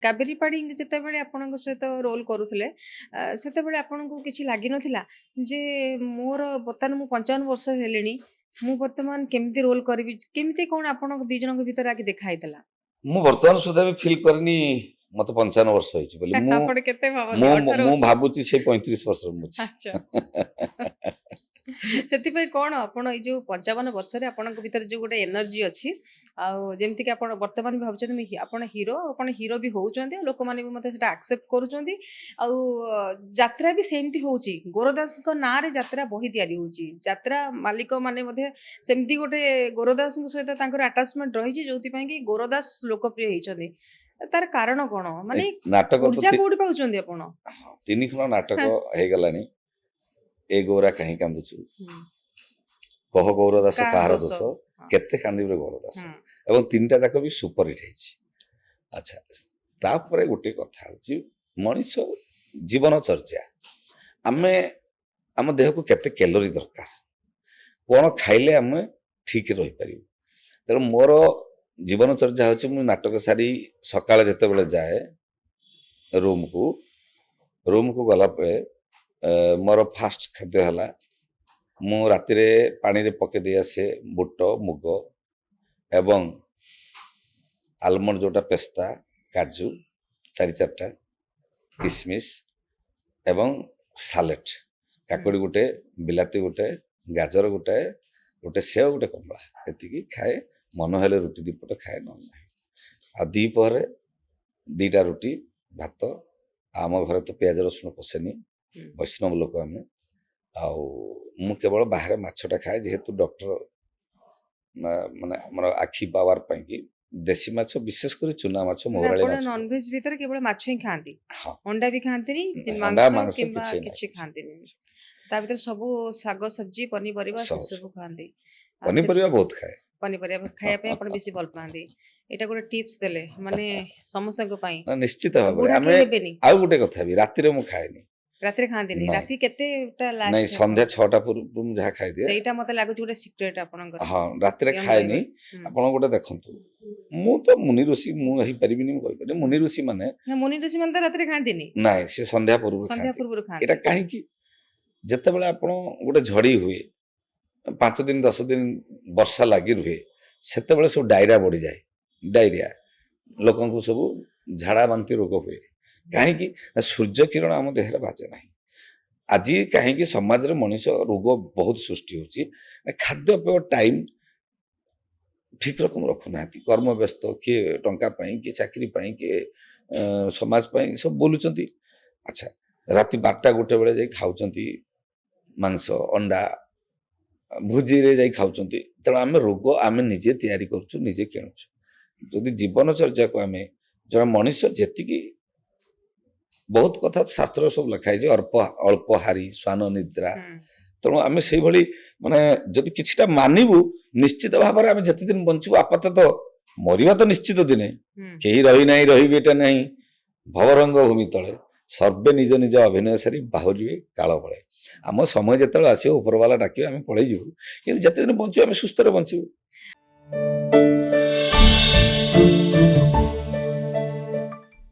କାବେରୀ ପାଢୀ ଯେତେବେଳେ ଆପଣଙ୍କ ସହିତ ରୋଲ୍ କରୁଥିଲେ ସେତେବେଳେ ଆପଣଙ୍କୁ କିଛି ଲାଗିନଥିଲା ଯେ ମୋର ବର୍ତ୍ତମାନ ମୁଁ 55 ବର୍ଷ ହେଲିଣି, ମୁଁ ବର୍ତ୍ତମାନ କେମିତି ରୋଲ୍ କରିବି? କେମିତି କଣ ଆପଣଙ୍କ 2 ଜଣଙ୍କ ଭିତରେ ଆଗେ ଦେଖା ହେଇଥିଲା? ମୁଁ ବର୍ତ୍ତମାନ ସୁଦ୍ଧା ବି ଫିଲ୍ କରିନି ମତେ 55 ବର୍ଷ ହେଇଛି ବୋଲି। ଆପଣ କେତେ ଭାବନ୍ତି? ମୁଁ 18 ମୁଁ ବର୍ଷ? ଭାବୁଛି ସେ 35 ବର୍ଷର ମୁଁ ଅଛି। ଆଚ୍ଛା। ସେଥିପାଇଁ କଣ ଆପଣ ଏଇ ଯୋଉ 55 ବର୍ଷରେ ଆପଣଙ୍କ ଭିତରେ ଯୋଉ ଗୋଟେ ଏନର୍ଜି ଅଛି, ଆଉ ଯେମିତିକି ଆପଣ ବର୍ତ୍ତମାନ ବି ଭାବୁଛନ୍ତି ଆପଣ ହିରୋ ବି ହଉଛନ୍ତି, ଆଉ ଲୋକମାନେ ବି ମତେ ସେଟା ଆକ୍ସେପ୍ଟ କରୁଛନ୍ତି। ଆଉ ଯାତ୍ରା ବି ସେମିତି ହଉଛି। ଗୋରଦାସଙ୍କ ନାଁରେ ଯାତ୍ରା ବହି ତିଆରି ହଉଛି। ଯାତ୍ରା ମାଲିକ ମାନେ ମଧ୍ୟ ସେମିତି ଗୋଟେ ଗୋରଦାସଙ୍କ ସହିତ ତାଙ୍କର ଆଟାଚମେଣ୍ଟ ରହିଛି, ଯୋଉଥିପାଇଁ କି ଗୋରଦାସ ଲୋକପ୍ରିୟ ହେଇଛନ୍ତି। ତାର କାରଣ କଣ? ମାନେ ନାଟକ ତ ଊର୍ଜା କୋଉଠି ପାଉଛନ୍ତି ଆପଣ? 3 ଖଣ୍ଡ ନାଟକ ହାଁ, ହେଇଗଲାଣି। ଏ ଗୌରା କାହିଁ କାନ୍ଦୁଛୁ, ହୁଁ। କହ ଗୌରଦାସ କାହାର କାହାର ଦୋଷ? ଦୋଷ, ହଁ, କେତେ କାନ୍ଦିବେ ଗୌରଦାସ। ହୁଁ, ଏବଂ 3ଟା ଯାକ ବି ସୁପରହିଟ୍ ହେଇଛି। ଆଚ୍ଛା, ତାପରେ ଗୋଟେ କଥା ହଉଛି ମଣିଷ ଜୀବନ ଚର୍ଚ୍ଚା। ଆମେ ଆମ ଦେହକୁ କେତେ କ୍ୟାଲୋରି ଦରକାର, କଣ ଖାଇଲେ ଆମେ ଠିକ ରହିପାରିବୁ। ତେଣୁ ମୋର ଜୀବନ ଚର୍ଚ୍ଚା ହଉଛି ମୁଁ ନାଟକ ସାରି ସକାଳେ ଯେତେବେଳେ ଯାଏ ରୁମକୁ ଗଲା ପରେ ମୋର ଫାଷ୍ଟ ଖାଦ୍ୟ ହେଲା ମୁଁ ରାତିରେ ପାଣିରେ ପକେଇ ଦେଇ ଆସେ ବୁଟ ମୁଗ ଏବଂ ଆଲମଣ୍ଡ ଯୋଉଟା ପେସ୍ତା କାଜୁ 4-4ଟା କିସମିସ ଏବଂ ସାଲେଟ ହୁଁ, କାକୁଡି ଗୋଟେ ବିଲାତି ଗୋଟେ ଗାଜର ଗୋଟେ ସେଓ ଗୋଟେ କମଳା ଏତିକି ଖାଏ। ମନ ହେଲେ ରୁଟି 2 ପଟ ଖାଏ, ନହେଲେ ନାହିଁ। ଆଉ ଦ୍ୱିପହରେ 2ଟା ରୁଟି ଭାତ। ଆମ ଘରେ ତ ପିଆଜ ରସୁଣ ପଶେନି, ହୁଁ। ବୈଷ୍ଣବ ଲୋକ ଆମେ। ଆଉ ମୁଁ କେବଳ ବାହାରେ ମାଛଟା ଖାଏ, ଯେହେତୁ ଡକ୍ଟର ମାନେ ଆମର ଆଖି ପାୱାର ପାଇଁ କି ଦେଶୀ ମାଛ ବିଶେଷ କରି ଚୁନା ମାଛ ମାନେ ମହୁରାଳି ଆପଣ ମାଛ ନନଭେଜ ଭିତରେ କେବଳ ମାଛ ହିଁ ଖାଆନ୍ତି? ହଁ ଅଣ୍ଡା ବି ଖାଆନ୍ତିନି, ଅଣ୍ଡା ମାଂସ ମାଂସ କିମ୍ବା କିଛି ନାହିଁ କିଛି ଖାଆନ୍ତିନି? ତା ଭିତରେ ସବୁ ଶାଗ ସବଜି ପନିପରିବା ସବୁ ସେସବୁ ଖାଆନ୍ତି? ଆଉ ସେ ପନିପରିବା ବହୁତ ଖାଏ। ପନିପରିବା ଖାଇବା ପାଇଁ ଆପଣ ବେଶୀ ଭଲ ପାଆନ୍ତି। ଏଇଟା ଗୋଟେ ଟିପ୍ସ ଦେଲେ ମାନେ ସମସ୍ତଙ୍କ ପାଇଁ। ନା, ନିଶ୍ଚିତ ଆଉ ଭାବରେ ବୁଢା ଆମେ କେହି ହେବେନି। ଆଉ ଗୋଟେ କଥା ବି ରାତିରେ ମୁଁ ଖାଏନି। ରାତିରେ ଖାଆନ୍ତିନି? ନାଇଁ ରାତି କେତେଟା ନାଇଁ, ଲାଷ୍ଟ ଆପଣ? ସନ୍ଧ୍ୟା 6ଟା ପୂର୍ବରୁ ମୁଁ ଯାହା ଖାଇଦିଏ। ସେଇଟା ମତେ ଲାଗୁଛି ଗୋଟେ ସିକ୍ରେଟ ଆପଣଙ୍କର ହଁ, ରାତିରେ ୟଙ୍ଗ ଖାଏନି। ରହିବାର। ହୁଁ। ଆପଣ ଗୋଟେ ଦେଖନ୍ତୁ, ମୁଁ ତ ମୁନି ଋଷି ମୁଁ ହେଇପାରିବିନି, ମୁଁ କହିପାରିବି ମୁନି ଋଷି ମାନେ ନା, ମୁନି ଋଷି ମାନେ ତ ରାତିରେ ଖାଆନ୍ତିନି? ନାଇଁ, ସେ ସନ୍ଧ୍ୟା ପୂର୍ବରୁ ସନ୍ଧ୍ୟା ଖାଆନ୍ତି। ପୂର୍ବରୁ ଏଇଟା ଖାଆନ୍ତି। କାହିଁକି? ଯେତେବେଳେ ଆପଣ ଗୋଟେ ଝଡି ହୁଏ 5 ଦିନ 10 ଦିନ ବର୍ଷା ଲାଗି ରୁହେ, ସେତେବେଳେ ସବୁ ଡାଇରିଆ ବଢିଯାଏ। ଡାଇରିଆ ଲୋକଙ୍କୁ ସବୁ ଝାଡା ବାନ୍ତି ରୋଗ ହୁଏ। କାହିଁକି? ନା ସୂର୍ଯ୍ୟ କିରଣ ଆମ ଦେହରେ ବାଜେ ନାହିଁ। ଆଜି କାହିଁକି ସମାଜରେ ମଣିଷ ରୋଗ ବହୁତ ସୃଷ୍ଟି ହଉଛି? ଖାଦ୍ୟପେୟ ଟାଇମ ଠିକ ରକମ ରଖୁନାହାନ୍ତି। କର୍ମ ବ୍ୟସ୍ତ, କିଏ ଟଙ୍କା ପାଇଁ, କିଏ ଚାକିରି ପାଇଁ, କିଏ ସମାଜ ପାଇଁ ସବୁ ବୋଲୁଛନ୍ତି। ଆଚ୍ଛା, ରାତି 12ଟା 1 ବେଳେ ଯାଇ ଖାଉଛନ୍ତି ମାଂସ ଅଣ୍ଡା, ଭୋଜିରେ ଯାଇ ଖାଉଛନ୍ତି। ତେଣୁ ଆମେ ରୋଗ ଆମେ ନିଜେ ତିଆରି କରୁଛୁ, ନିଜେ କିଣୁଛୁ। ଯଦି ଜୀବନଚର୍ଯ୍ୟାକୁ ଆମେ ଜଣେ ମଣିଷ ଯେତିକି ବହୁତ କଥା ଶାସ୍ତ୍ର ସବୁ ଲେଖା ହେଇଛି, ଅଳ୍ପହାରୀ ଶ୍ୱାନ ନିଦ୍ରା। ହୁଁ। ତେଣୁ ଆମେ ସେଇଭଳି ମାନେ ଯଦି କିଛିଟା ମାନିବୁ, ନିଶ୍ଚିତ ଭାବରେ ଆମେ ଯେତେ ଦିନ ବଞ୍ଚିବୁ, ଆପାତତଃ ମରିବା ତ ନିଶ୍ଚିତ ଦିନେ। ହୁଁ। କେହି ରହିନାହିଁ ରହିବି ଏଟା ନାହିଁ, ଭବରଙ୍ଗ ଭୂମି ତଳେ ସର୍ବେ ନିଜ ନିଜ ଅଭିନୟ ସାରି ବାହୁରିବେ କାଳ ବଳେ। ଆମ ସମୟ ଯେତେବେଳେ ଆସିବ ଉପରବାଲା ଡାକିବେ, ଆମେ ପଳେଇ ଯିବୁ। କିନ୍ତୁ ଯେତେ ଦିନ ବଞ୍ଚିବୁ ଆମେ ସୁସ୍ଥରେ ବଞ୍ଚିବୁ।